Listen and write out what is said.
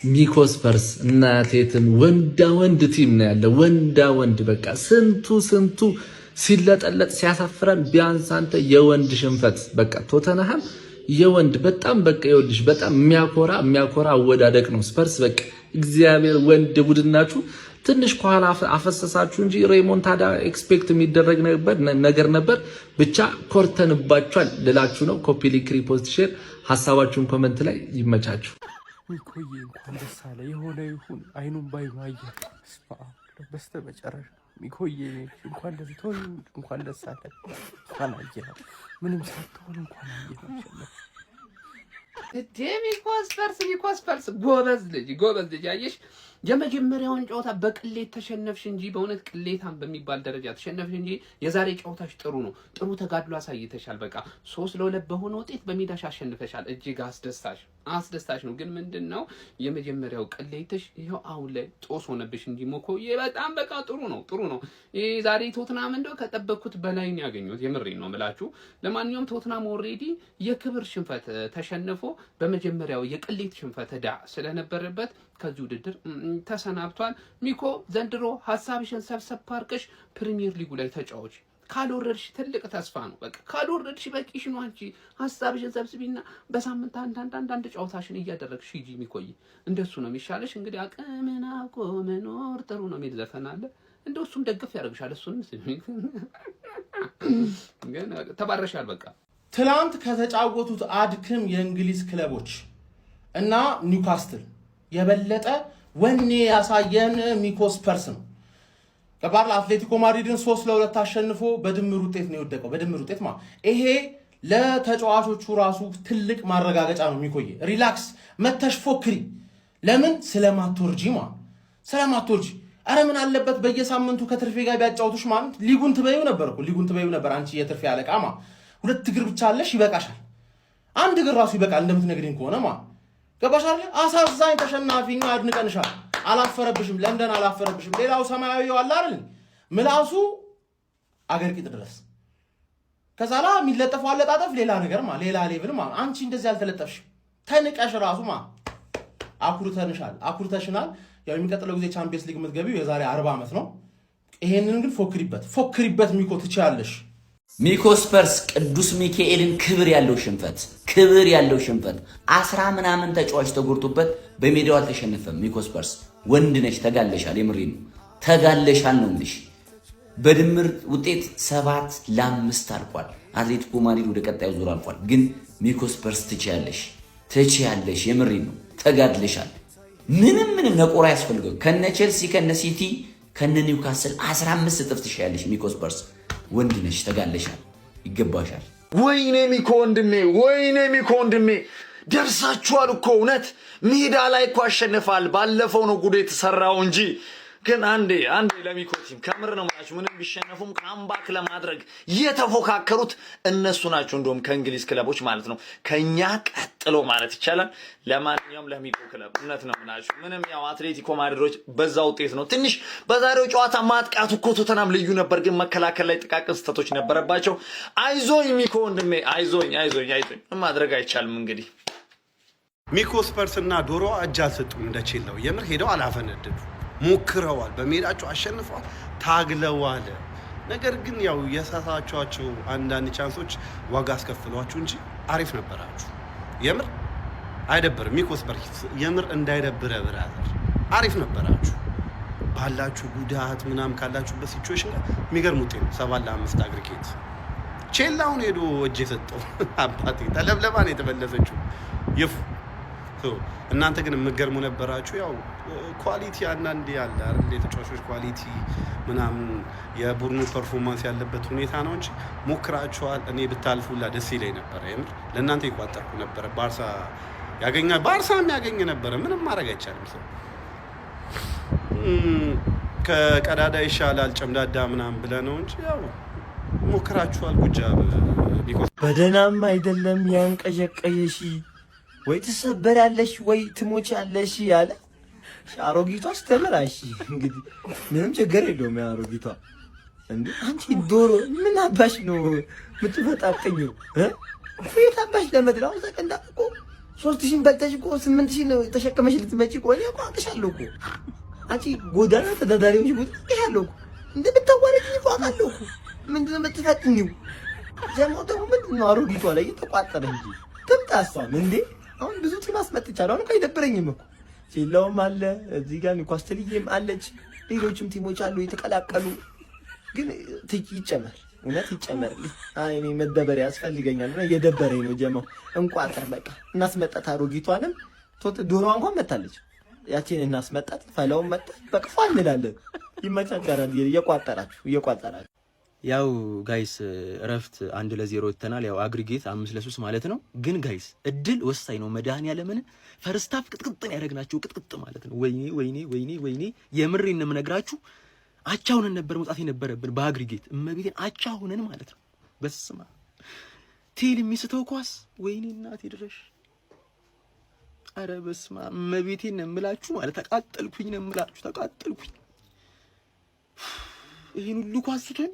ሚኮስፐርስ እናቴትም ወንድ ቲም ነው ያለው። ወንድ በቃ ስንቱ ሲለጠለጥ ሲያሳፍረን። ቢያንስ አንተ የወንድ ሽንፈት በቃ ቶተንሃም የወንድ በጣም በቃ ይወልሽ በጣም የሚያኮራ አወዳደቅ ነው። ስፐርስ በቃ እግዚአብሔር ወንድ ቡድናችሁ ትንሽ ከኋላ አፈሰሳችሁ እንጂ ሬሞንታዳ ኤክስፔክት የሚደረግ ነገር ነበር። ብቻ ኮርተንባችኋል ልላችሁ ነው። ኮፒ ሊንክ፣ ሪፖስት፣ ሼር ሀሳባችሁን ኮመንት ላይ ይመቻችሁ። ሚኮዬ እንኳን ደስ አለ። የሆነ ይሁን አይኑን ባይኑ አየ። በስተመጨረሻ ሚኮዬ እንኳን ደስ አለ። እንኳን አየ ምንም ሳትሆን እንኳን አየ። ሚኮስፐርስ ጎበዝ ልጅ አየሽ። የመጀመሪያውን ጨዋታ በቅሌት ተሸነፍሽ እንጂ በእውነት ቅሌታም በሚባል ደረጃ ተሸነፍሽ እንጂ የዛሬ ጨዋታሽ ጥሩ ነው። ጥሩ ተጋድሎ አሳይተሻል። በቃ 3-2 በሆነ ውጤት በሜዳሽ አሸንፈሻል። እጅግ አስደሳች ነው። ግን ምንድነው የመጀመሪያው ቅሌትሽ ይሄው አሁን ላይ ጦስ ሆነብሽ እንጂ ሞኮዬ በጣም በቃ ጥሩ ነው። ይሄ ዛሬ ቶትናም እንደው ከጠበቅኩት በላይ ነው ያገኙት። የምሬን ነው የምላችሁ። ለማንኛውም ቶትናም ኦልሬዲ የክብር ሽንፈት ተሸንፎ በመጀመሪያው የቅሌት ሽንፈት ዕዳ ስለነበረበት ከዚህ ውድድር ተሰናብቷል። ሚኮ ዘንድሮ ሀሳብሽን ሰብሰብ አድርገሽ ፕሪሚየር ሊጉ ላይ ተጫወች። ካልወረድሽ ትልቅ ተስፋ ነው። በቃ ካልወረድሽ በቂሽ ነው። አንቺ ሀሳብሽን ሰብስቢና በሳምንት አንዳንድ ጨዋታሽን እያደረግሽ ሂጂ። ሚኮይ እንደሱ ነው የሚሻለሽ። እንግዲህ አቅምን አውቆ መኖር ጥሩ ነው የሚል ዘፈን አለ። እንደው እሱም ደግፍ ያደርግሻል። እሱንም ግን ተባረሻል። በቃ ትላንት ከተጫወቱት አድክም የእንግሊዝ ክለቦች እና ኒውካስትል የበለጠ ወኔ ያሳየን ሚኮስፐርስ ነው። ከባርላ አትሌቲኮ ማድሪድን 3-2 አሸንፎ በድምር ውጤት ነው የወደቀው። በድምር ውጤት ይሄ ለተጫዋቾቹ ራሱ ትልቅ ማረጋገጫ ነው። ሚኮዬ ሪላክስ መተሽ ፎክሪ። ለምን ስለማትወርጂ አረ ምን አለበት በየሳምንቱ ከትርፌ ጋር ቢያጫውቱሽ ማለት ሊጉን ትበዩ ነበር። አንቺ የትርፌ አለቃ 2 እግር ብቻ አለሽ፣ ይበቃሻል። 1 እግር ራሱ ይበቃል እንደምትነግሪኝ ከሆነ ገባሻል። አሳዛኝ ተሸናፊኛ አድንቀንሻል። አላፈረብሽም፣ ለንደን አላፈረብሽም። ሌላው ሰማያዊው አለ አይደል ምላሱ አገር ቂጥ ድረስ ከዛላ የሚለጠፈው አለጣጠፍ ሌላ ነገር ሌላ ሌብል አንቺ እንደዚህ አልተለጠፍሽ። ተንቀሽ ራሱ አኩርተሽናል። ያው የሚቀጥለው ጊዜ ቻምፒየንስ ሊግ የምትገቢው የዛሬ 40 ዓመት ነው። ይሄንን ግን ፎክሪበት ሚኮ ትችያለሽ። ሚኮስፐርስ ቅዱስ ሚካኤልን ክብር ያለው ሽንፈት 10 ምናምን ተጫዋች ተጎርቶበት በሜዳው አልተሸነፈም። ሚኮስፐርስ ወንድ ነሽ፣ ተጋለሻል። የምሬን ነው ተጋለሻል ነው እንዴ። በድምር ውጤት 7-5 አልቋል። አትሌቲኮ ማድሪድ ወደ ቀጣዩ ዙር አልቋል። ግን ሚኮስፐርስ ትችያለሽ። የምሬን ነው ተጋድለሻል። ምንም ነቆራ ያስፈልገው ከነ ቼልሲ ከነ ሲቲ ከነ ኒውካስል 15 እጥፍ ትሻያለሽ። ሚኮስፐርስ ወንድ ነሽ፣ ተጋለሻል፣ ይገባሻል። ወይኔ ሚኮ ወንድሜ ደርሳችኋል እኮ እውነት ሜዳ ላይ እኮ አሸንፋል። ባለፈው ነው ጉድ የተሰራው እንጂ ግን አንዴ ለሚኮ ቲም ከምር ነው ማለት ምንም ቢሸነፉም ካምባክ ለማድረግ የተፎካከሩት እነሱ ናቸው። እንደውም ከእንግሊዝ ክለቦች ማለት ነው ከኛ ቀጥሎ ማለት ይቻላል። ለማንኛውም ለሚኮ ክለብ እውነት ነው ማለት ምንም ያው አትሌቲኮ ማድሪዶች በዛ ውጤት ነው ትንሽ በዛሬው ጨዋታ ማጥቃቱ እኮ ቶተናም ልዩ ነበር፣ ግን መከላከል ላይ ጥቃቅን ስህተቶች ነበረባቸው። አይዞኝ ሚኮ ወንድሜ አይዞኝ ማድረግ አይቻልም። እንግዲህ ሚኮስፐርስ እና ዶሮ እጅ አልሰጡም። እንደቼለው የምር ሄደው አላፈነደዱ ሞክረዋል። በሜዳቸው አሸንፈዋል፣ ታግለዋል። ነገር ግን ያው የሳሳቻቸው አንዳንድ ቻንሶች ዋጋ አስከፍሏችሁ እንጂ አሪፍ ነበራችሁ። የምር አይደብርም። ሚኮስፐርስ የምር እንዳይደብረ ብራዘር አሪፍ ነበራችሁ። ባላችሁ ጉዳት ምናምን ካላችሁበት ሲቹዌሽን የሚገርም ውጤት ነው። 7-5 አግሪጌት ቼላውን ሄዶ እጅ የሰጠው አባቴ ተለብለባ ነው የተመለሰችው። እናንተ ግን የምትገርሙ ነበራችሁ። ያው ኳሊቲ አንዳንዴ ያለ አይደል የተጫዋቾች ኳሊቲ ምናምን የቡድኑ ፐርፎርማንስ ያለበት ሁኔታ ነው እንጂ ሞክራችኋል። እኔ ብታልፉላ ደስ ይለኝ ነበር። የምር ለእናንተ ይቋጠርኩ ነበር። ባርሳም ያገኘ ነበረ። ምንም ማድረግ አይቻልም። ሰው ከቀዳዳ ይሻላል ጨምዳዳ ምናምን ብለህ ነው እንጂ ያው ሞክራችኋል። ጉጃብ በደናም አይደለም ያንቀዠቀየሽ ወይ ትሰበራለሽ ወይ ትሞቻለሽ ያለ አሮጊቷ አስተምራሽ። እንግዲህ ምንም ችግር የለውም። አሮጊቷ እንዴ አንቺ ዶሮ ምን አባሽ ነው የምትፈጣጥኙ? የት አባሽ ለመድላው ዘቀንዳ እኮ 3000 በልተሽ እኮ 8000 ነው ተሸከመሽ ልትመጪ እኮ እኔ እኮ አውቅሻለሁ እኮ አንቺ ጎዳና ተዳዳሪዎች ጉድ አውቅሻለሁ እኮ እንደምታዋረጂኝ እኮ አውቃለሁ እኮ ምንድን ነው የምትፈትኚው? ጀማው ደግሞ ምንድን ነው አሮጊቷ ላይ እየተቋጠረ እንጂ ትምጣ እሷም እንዴ አሁን ብዙ ቲም አስመጥቻለሁ። አሁን እኮ አይደብረኝም እኮ ሌላውም አለ እዚህ ጋር ኒውካስትልዬም አለች ሌሎችም ቲሞች አሉ የተቀላቀሉ ግን ይጨመር እውነት ይጨመርልኝ። አይ እኔ መደበሪያ ያስፈልገኛል እና እየደበረኝ ነው ጀማው። እንቋጠር በቃ እናስመጣት አሮጊቷንም ዶሮዋ እንኳን መታለች ያቺን እናስመጣት ፈላውን መጣ በቅፋ እንላለን። ይመቻቻራል እየቋጠራችሁ ያው ጋይስ እረፍት 1-0 ወጥተናል። ያው አግሪጌት 5-3 ማለት ነው። ግን ጋይስ እድል ወሳኝ ነው። መድኃኒዓለምን ፈርስት ሃፍ ቅጥቅጥን ያደረግናቸው ቅጥቅጥ ማለት ነው። ወይኔ የምሬን ነው የምነግራችሁ። አቻ ሆነን ነበር መውጣት የነበረብን በአግሪጌት እመቤቴን አቻ ሆነን ማለት ነው። በስማ ቴል የሚስተው ኳስ ወይኔ እናቴ ድረሽ። አረ በስማ እመቤቴን ነው የምላችሁ ማለት ተቃጠልኩኝ ነው የምላችሁ ተቃጠልኩኝ። ይሄን ሁሉ ኳስ ስተን